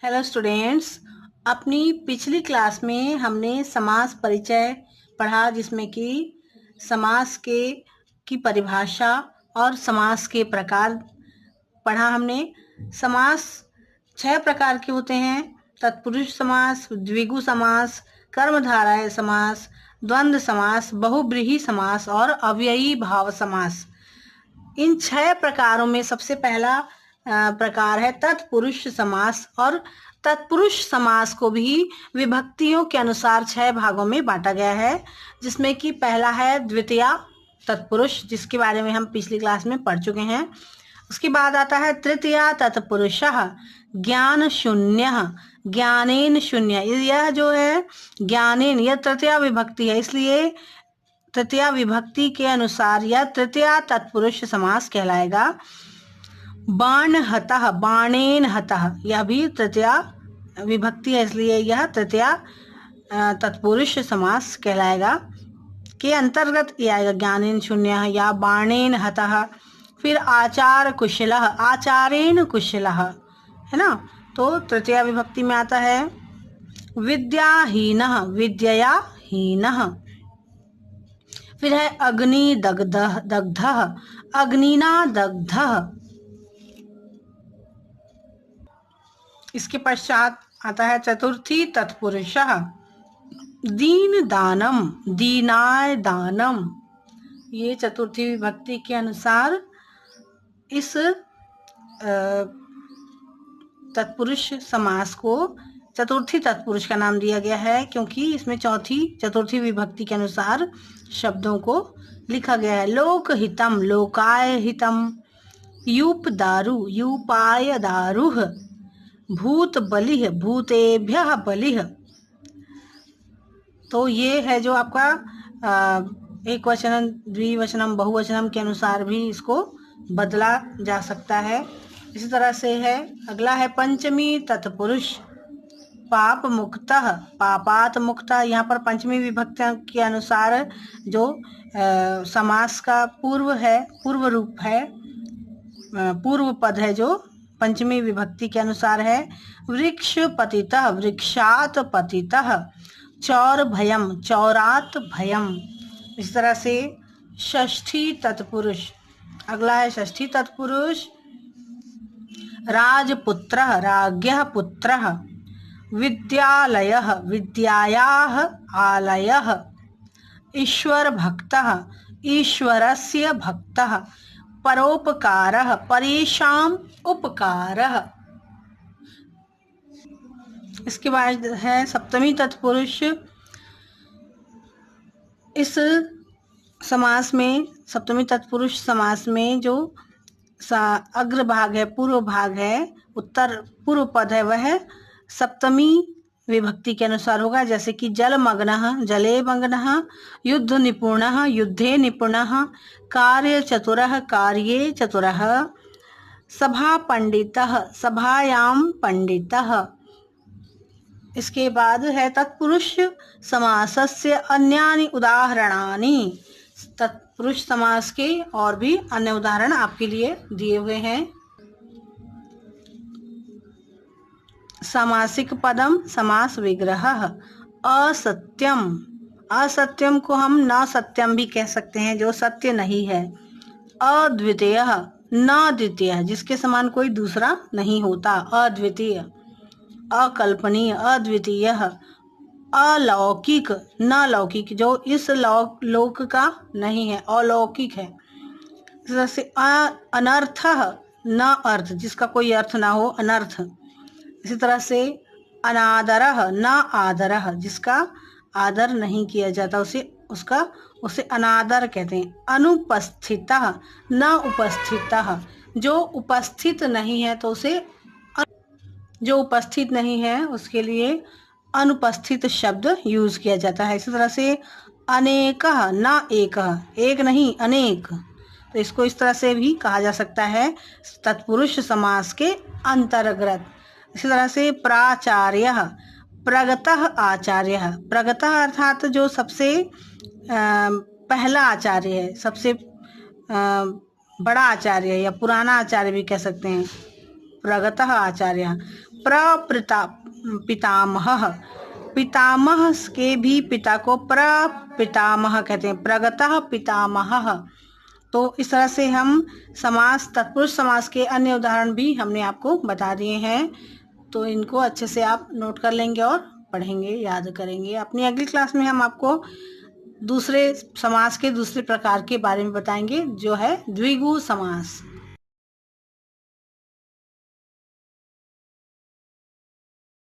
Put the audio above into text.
Hello students. अपनी पिछली class में हमने समास परिचय पढ़ा, जिसमें कि समास की परिभाषा और समास के प्रकार पढ़ा हमने। समास 6 प्रकार के होते हैं: तत्पुरुष समास, द्विगु समास, कर्मधारय समास, द्वंद्व समास, बहुब्रीहि समास और अव्ययी भाव समास। इन 6 प्रकारों में सबसे पहला प्रकार है तत्पुरुष समास। और तत्पुरुष समास को भी विभक्तियों के अनुसार 6 भागों में बांटा गया है, जिसमें कि पहला है द्वितीया तत्पुरुष, जिसके बारे में हम पिछली क्लास में पढ़ चुके हैं। उसके बाद आता है तृतीया तत्पुरुषः, ज्ञान शून्य, ज्ञानेन शून्य। यह जो है ज्ञानेन, यह तृतीया विभक्ति है, इसलिए तृतीया विभक्ति के अनुसार यह तृतीया तत्पुरुष समास कहलाएगा। बाण हतः, बाणेन हतः, यह भी तृतीया विभक्ति है, इसलिए यह तृतीया तत्पुरुष समास कहलाएगा। के अंतर्गत ये आएगा ज्ञानेन शून्य या बाणेन हतः। फिर आचार कुशलः, आचारेण कुशलः, है ना, तो तृतीया विभक्ति में आता है। विद्याहीनः, विद्यया हीनः। फिर है अग्नि दग्धः, दग्धः, अग्निना दग्धः। इसके पश्चात आता है चतुर्थी तत्पुरुषः, दीन दानम, दीनाय दानम। ये चतुर्थी विभक्ति के अनुसार इस तत्पुरुष समास को चतुर्थी तत्पुरुष का नाम दिया गया है, क्योंकि इसमें चतुर्थी विभक्ति के अनुसार शब्दों को लिखा गया है। लोकहितम, लोकाय हितम, यूप दारु, यूपाय दारुः, भूत बलिः, भूतेभ्यः बलिः। तो ये है जो आपका एक वचनम, द्विवचनम, बहुवचनम के अनुसार भी इसको बदला जा सकता है। इसी तरह से है अगला है पंचमी तत्पुरुष, पाप मुक्तः, पापात मुक्तः। यहाँ पर पंचमी विभक्ति के अनुसार जो समास का पूर्व रूप है, पूर्व पद है, जो पंचमी विभक्ति के अनुसार है। वृक्ष पतितः, वृक्षात पतितः, चौर भयम, चौरात भयम। इस तरह से षष्ठी तत्पुरुष, अगला है षष्ठी तत्पुरुष, राजपुत्रः, राज्ञः पुत्रः, विद्यालयः, विद्यायाः आलयः, ईश्वर भक्तः, ईश्वरस्य भक्तः, परोपकारः, परेषां उपकारः। इसके बाद है सप्तमी तत्पुरुष। इस समास में, सप्तमी तत्पुरुष समास में जो अग्र भाग है, पूर्व भाग है, उत्तर पूर्व पद है, वह सप्तमी विभक्ति के अनुसार होगा। जैसे कि जलमग्नः, जले मग्नः, युद्ध निपुणः, युद्धे निपुणः, कार्य चतुरः, कार्ये चतुरः, सभा पंडितः, सभायां पंडितः। इसके बाद है तत्पुरुष समासस्य अन्यानि उदाहरणानि। तत्पुरुष समास के और भी अन्य उदाहरण आपके लिए दिए हुए हैं। सामासिक पदम, समास विग्रह। असत्यम, असत्यम को हम न सत्यम भी कह सकते हैं, जो सत्य नहीं है। अद्वितीय, न द्वितीय, जिसके समान कोई दूसरा नहीं होता, अद्वितीय। अकल्पनीय, अद्वितीय। अलौकिक, न लौकिक, जो इस लोक का नहीं है, अलौकिक है। जैसे अनर्थः, न अर्थ, जिसका कोई अर्थ ना हो, अनर्थ। इसी तरह से अनादरः, न आदरः, जिसका आदर नहीं किया जाता, उसे अनादर कहते हैं। अनुपस्थितः, न उपस्थितः, जो उपस्थित नहीं है तो उसे, जो उपस्थित नहीं है उसके लिए अनुपस्थित शब्द यूज किया जाता है। इसी तरह से अनेकः, न एकः, एक नहीं अनेक, तो इसको इस तरह से भी कहा जा सकता है तत्पुरुष समास के अंतर्गत। इसी तरह से प्राचार्यः, प्रगतः आचार्यः। प्रगतः अर्थात जो सबसे पहला आचार्य है, सबसे बड़ा आचार्य या पुराना आचार्य भी कह सकते हैं, प्रगतः आचार्य। प्रपिता पितामह, पितामह के भी पिता को प्रपितामह कहते हैं, प्रगतः पितामहः। तो इस तरह से हम समास, तत्पुरुष समास के अन्य उदाहरण भी हमने आपको बता दिए हैं। तो इनको अच्छे से आप नोट कर लेंगे और पढ़ेंगे, याद करेंगे। अपनी अगली क्लास में हम आपको दूसरे समास के दूसरे प्रकार के बारे में बताएंगे, जो है द्विगु समास।